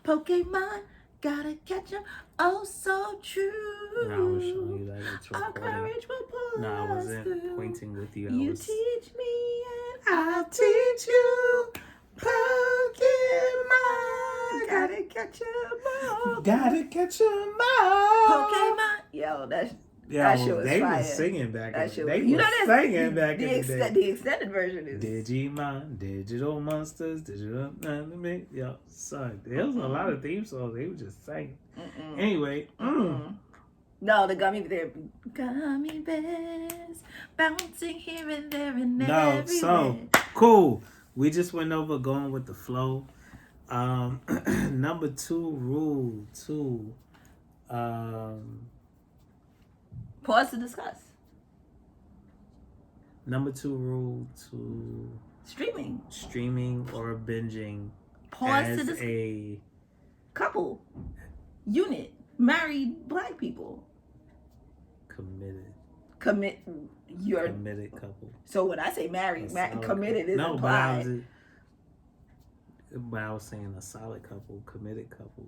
Pokemon, gotta catch 'em. Oh, so true. No, I was showing you that it's Our recording. courage will pull No, I us wasn't through. pointing with you. You I was... teach me and I'll teach you. Pokemon, gotta catch 'em all. Gotta catch 'em all. Pokemon. Yo, that shit was they fire. was singing back That in shit the day. was, you know, singing back in the day. The extended version is Digimon, Digital Monsters, Digital Anime. Yo, son, there was a lot of theme songs. They were just singing. Anyway, no, the gummy bears, bouncing here and there and everywhere. So cool. We just went over going with the flow. Number 2 rule 2. Pause to discuss. Number 2 rule 2. Streaming or binging. Pause as to discuss. A couple, unit, married black people. Committed couple. So when I say married, committed is implied. But I was saying a solid couple, committed couple.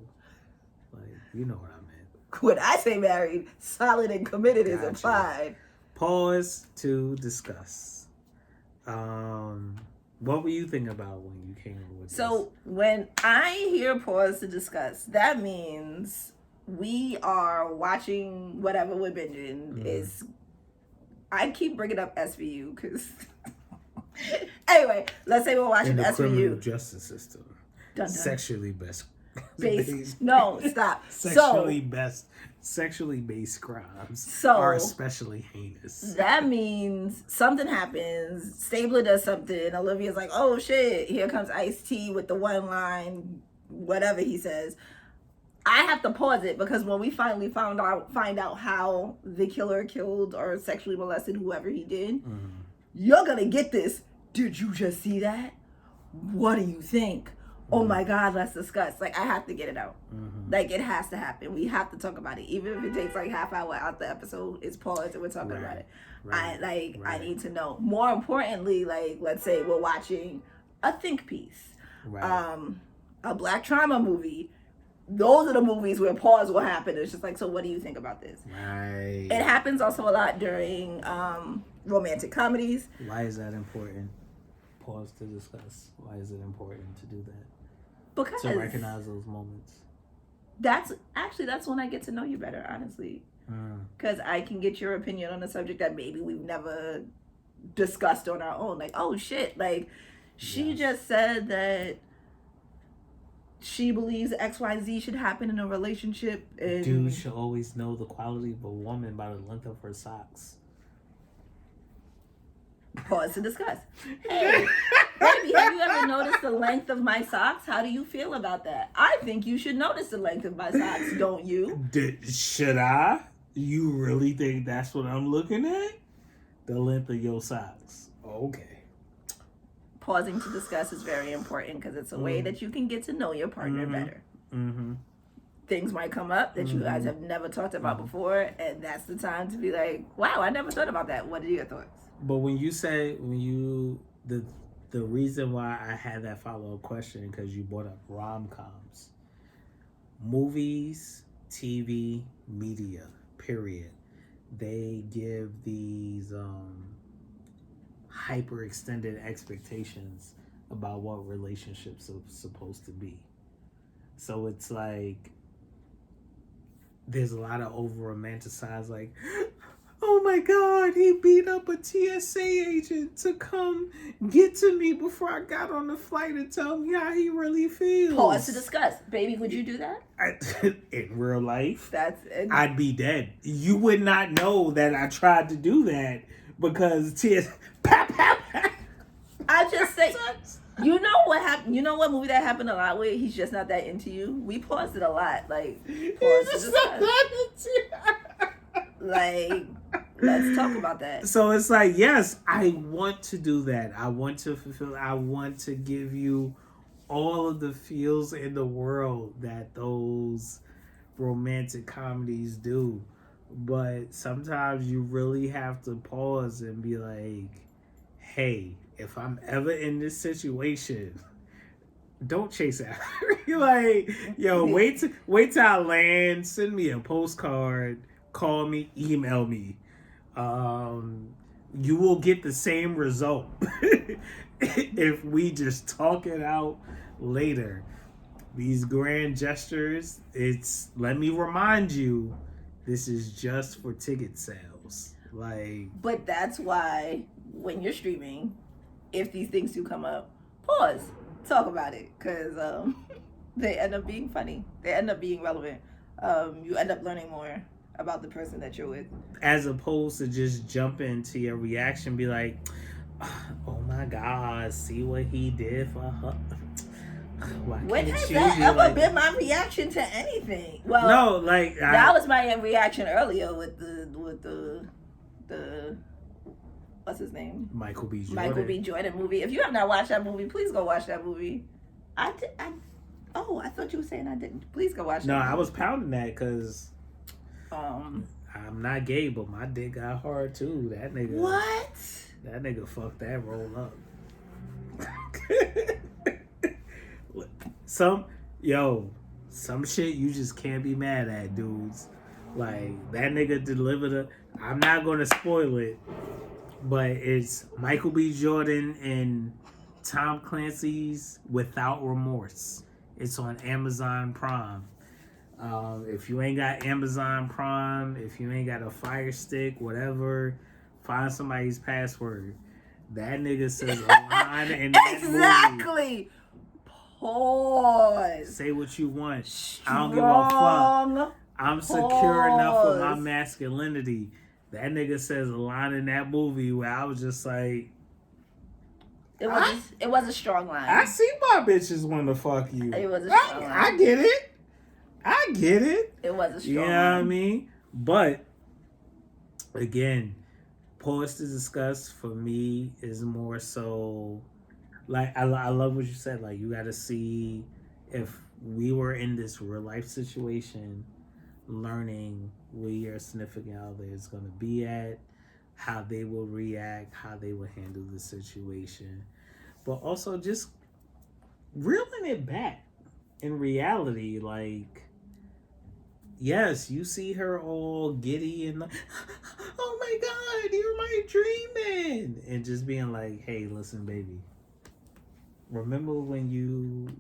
Like, you know what I meant. When I say married, solid and committed is implied. Pause to discuss. What were you thinking about when you came up with this? So when I hear pause to discuss, that means we are watching whatever we're binging. Is I keep bringing up SVU because anyway, let's say we're watching in the SVU. criminal justice system. Dun, dun. Sexually based. No, stop. Sexually based crimes are especially heinous. That means something happens. Stabler does something. Olivia's like, "Oh shit! Here comes Ice-T with the one line, whatever he says." I have to pause it because when we finally find out how the killer killed or sexually molested whoever he did, you're gonna get this. Did you just see that? What do you think? Oh my God, let's discuss. Like, I have to get it out. Like, it has to happen. We have to talk about it. Even if it takes like half hour out the episode, it's paused and we're talking about it. I need to know. More importantly, like, let's say we're watching a think piece, a black trauma movie. Those are the movies where pause will happen. It's just like, so what do you think about this? Right. It happens also a lot during romantic comedies. Why is that important? Pause to discuss. Why is it important to do that? Because to recognize those moments. That's when I get to know you better, honestly. Because I can get your opinion on a subject that maybe we've never discussed on our own. Like, oh shit, like she just said that she believes XYZ should happen in a relationship. And dude should always know the quality of a woman by the length of her socks. Pause to discuss. Hey, baby, have you ever noticed the length of my socks? How do you feel about that? I think you should notice the length of my socks, don't you? Should I? You really think that's what I'm looking at? The length of your socks. Okay. Pausing to discuss is very important because it's a way that you can get to know your partner better. Things might come up that you guys have never talked about before, and that's the time to be like, wow, I never thought about that. What are your thoughts? But when you say, the reason why I had that follow-up question, because you brought up rom-coms. Movies, TV, media, period. They give these hyper-extended expectations about what relationships are supposed to be. So it's like, there's a lot of over-romanticized, like, oh my God, he beat up a TSA agent to come get to me before I got on the flight and tell me how he really feels. Pause to discuss. Baby, would you do that? In real life, I'd be dead. You would not know that I tried to do that because I just say, you know what happened? You know what movie that happened a lot with? He's just not that into you. We paused it a lot. Like, pause to discuss. Like, let's talk about that. So it's like, yes, I want to do that. I want to fulfill. I want to give you all of the feels in the world that those romantic comedies do. But sometimes you really have to pause and be like, hey, if I'm ever in this situation, don't chase after me. Like, yo, wait till I land. Send me a postcard. Call me. Email me. You will get the same result if we just talk it out later. These grand gestures, it's, let me remind you, this is just for ticket sales. Like, but that's why when you're streaming, if these things do come up, pause, talk about it, because they end up being funny. They end up being relevant. You end up learning more about the person that you're with, as opposed to just jump into your reaction, be like, oh my God, see what he did for her. Why when can't has you that be ever like been my reaction to anything? Well, no, like that was my reaction earlier with the what's his name? Michael B. Jordan. Michael B. Jordan movie. If you have not watched that movie, please go watch that movie. I thought you were saying I didn't. Please go watch that. No, movie. I was pounding that because I'm not gay, but my dick got hard too. That nigga. What? That nigga fucked that roll up. some shit you just can't be mad at, dudes. Like, that nigga delivered I'm not gonna spoil it, but it's Michael B. Jordan and Tom Clancy's Without Remorse. It's on Amazon Prime. If you ain't got Amazon Prime, if you ain't got a Fire Stick, whatever, find somebody's password. That nigga says a line in that exactly. movie. Pause. Say what you want. Strong I don't give a fuck. I'm secure enough with my masculinity. That nigga says a line in that movie where I was just like, it was a strong line. I see why bitches want to fuck you. It was a strong line. I get it. I get it. It was a strong line. You know what I mean? But again, pause to discuss for me is more so like I love what you said. Like, you got to see if we were in this real life situation, learning where your significant other is going to be at, how they will react, how they will handle the situation, but also just reeling it back in reality. Like, yes, you see her all giddy and like, oh my God, you're my dream man, and just being like, hey, listen, baby, remember when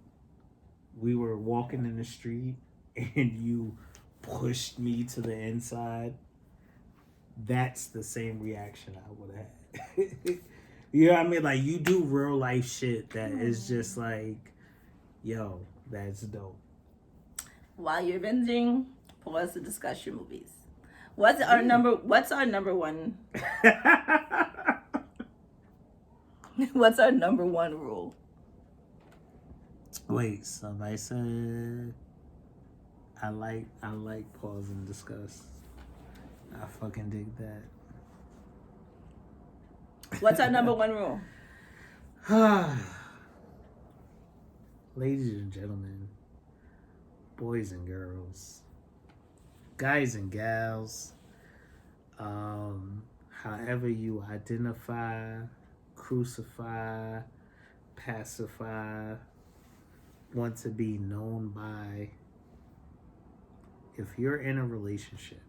we were walking in the street and you pushed me to the inside? That's the same reaction I would have had. You know what I mean? Like, you do real life shit that is just like, yo, that's dope. While you're binging, pause to discuss your movies. What's our number one? What's our number one rule? Wait, somebody said I like pause and discuss. I fucking dig that. What's our number one rule? Ladies and gentlemen, boys and girls, guys and gals, however you identify, crucify, pacify, want to be known by, if you're in a relationship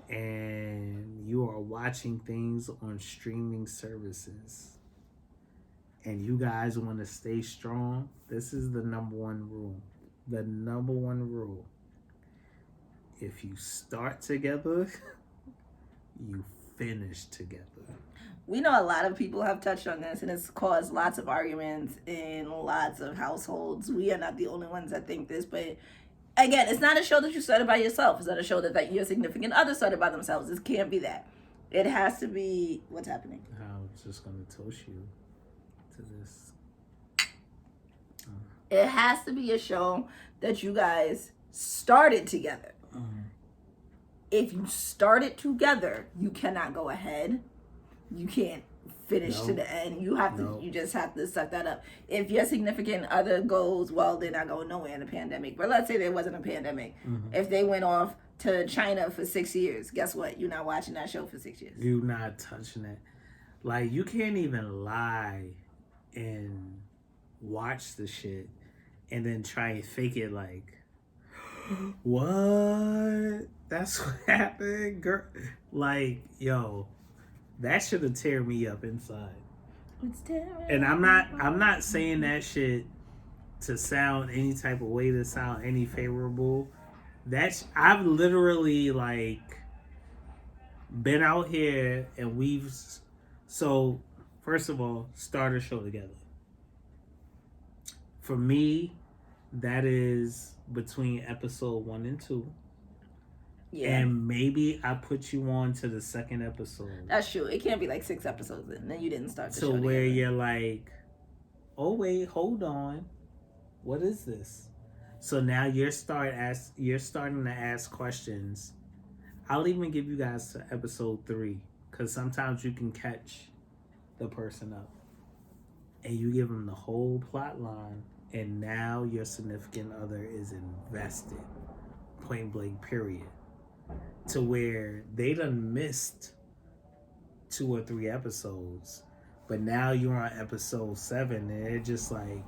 and you are watching things on streaming services and you guys want to stay strong, this is the number one rule. The number one rule. If you start together, you finish together. We know a lot of people have touched on this, and it's caused lots of arguments in lots of households. We are not the only ones that think this, but again, it's not a show that you started by yourself. It's not a show that your significant other started by themselves. It can't be that. It has to be, what's happening? I was just going to toast you to this. It has to be a show that you guys started together. If you started together, you cannot go ahead. You can't finish to the end. You have to. You just have to suck that up. If your significant other goes, well, they're not going nowhere in a pandemic. But let's say there wasn't a pandemic. If they went off to China for 6 years, guess what? You're not watching that show for 6 years. You're not touching it. Like, you can't even lie and watch the shit and then try and fake it like, what? That's what happened, girl. Like, yo, that should have tear me up inside. And I'm not saying that shit to sound any type of way, to sound any favorable. I've literally like been out here and so first of all, start a show together. For me, that is between episode 1 and 2. Yeah. And maybe I put you on to the second episode. That's true. It can't be like 6 episodes and then you didn't start the show to where together. You're like, oh wait, hold on, what is this? So now you're starting to ask questions. I'll even give you guys to episode 3 because sometimes you can catch the person up and you give them the whole plot line, and now your significant other is invested, point blank, period. To where they done missed 2 or 3 episodes, but now you're on episode 7 and they're just like,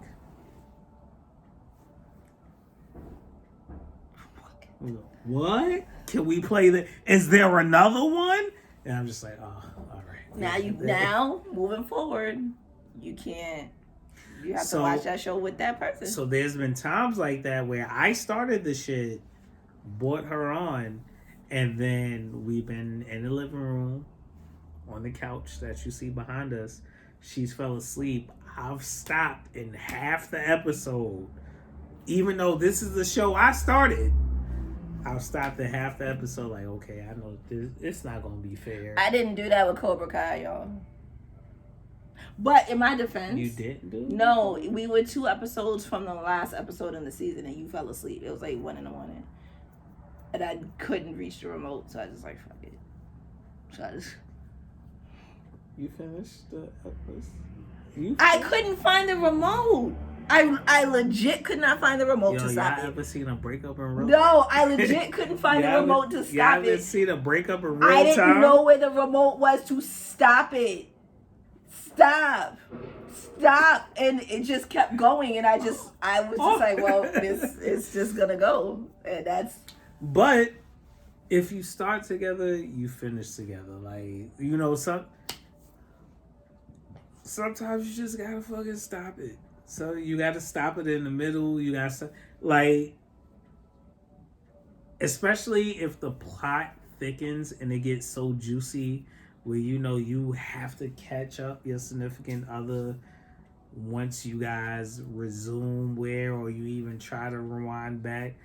what? Can we play that? Is there another one? And I'm just like, oh, all right. Now moving forward, you have to watch that show with that person. So there's been times like that where I started the shit, brought her on, and then we've been in the living room on the couch that you see behind us. She's fell asleep. I've stopped in half the episode. Even though this is the show I started, I've stopped in half the episode like, okay, I know it's not going to be fair. I didn't do that with Cobra Kai, y'all. But in my defense... You didn't do it? No, we were 2 episodes from the last episode in the season and you fell asleep. It was like 1 in the morning. And I couldn't reach the remote, so I just like, fuck it. So I just... You finished the episode? I couldn't find the remote. I legit could not find the remote to stop it. Y'all ever seen a breakup in real time? No, I legit couldn't find the remote to stop it. Y'all ever seen a breakup in real time? I didn't know where the remote was to stop it. Stop. And it just kept going, and I was just like, well, this is just gonna go. And that's... But if you start together, you finish together. Like, you know, sometimes you just gotta fucking stop it. So you gotta stop it in the middle. You gotta, like, especially if the plot thickens and it gets so juicy where, you know, you have to catch up your significant other once you guys resume or you even try to rewind back.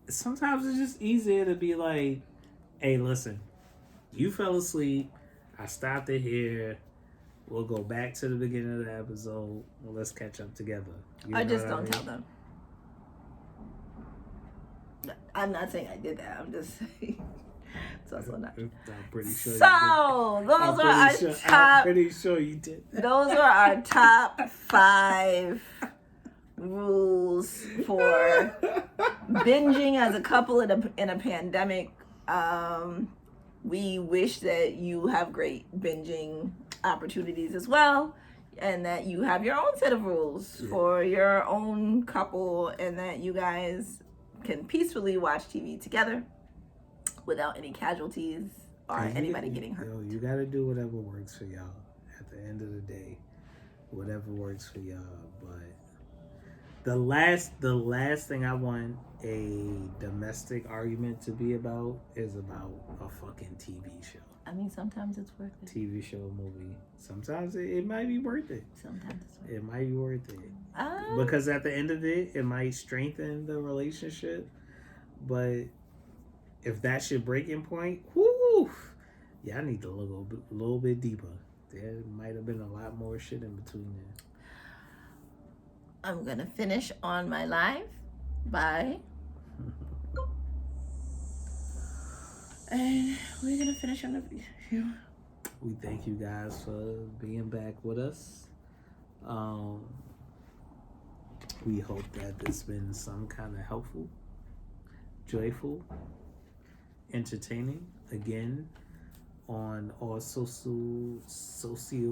Sometimes it's just easier to be like, hey, listen, you fell asleep. I stopped it here. We'll go back to the beginning of the episode. Well, let's catch up together. I just don't tell them. I'm not saying I did that. I'm just saying. It's also not. I'm pretty sure you did. I'm pretty sure you did. Those are our top 5 rules for binging as a couple in a pandemic. We wish that you have great binging opportunities as well, and that you have your own set of rules for your own couple, and that you guys can peacefully watch TV together without any casualties or anybody getting hurt. You gotta do whatever works for y'all at the end of the day. Whatever works for y'all. But the last thing I want a domestic argument to be about is about a fucking TV show. I mean, sometimes it's worth it. TV show, movie. Sometimes it might be worth it. Sometimes it's worth it. It might be worth it. Because at the end of it might strengthen the relationship. But if that's your breaking point, whoo, y'all need to look a little bit deeper. There might have been a lot more shit in between there. I'm going to finish on my live. Bye. And we're going to finish on the video. We thank you guys for being back with us. We hope that this has been some kind of helpful, joyful, entertaining. Again, on all social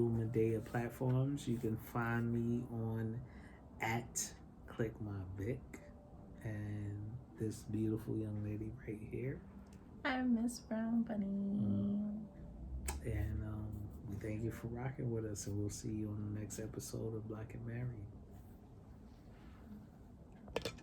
media platforms, you can find me on at Click My Vic, and this beautiful young lady right here. I'm Miss Brown Bunny. And we thank you for rocking with us, and we'll see you on the next episode of Black and Married.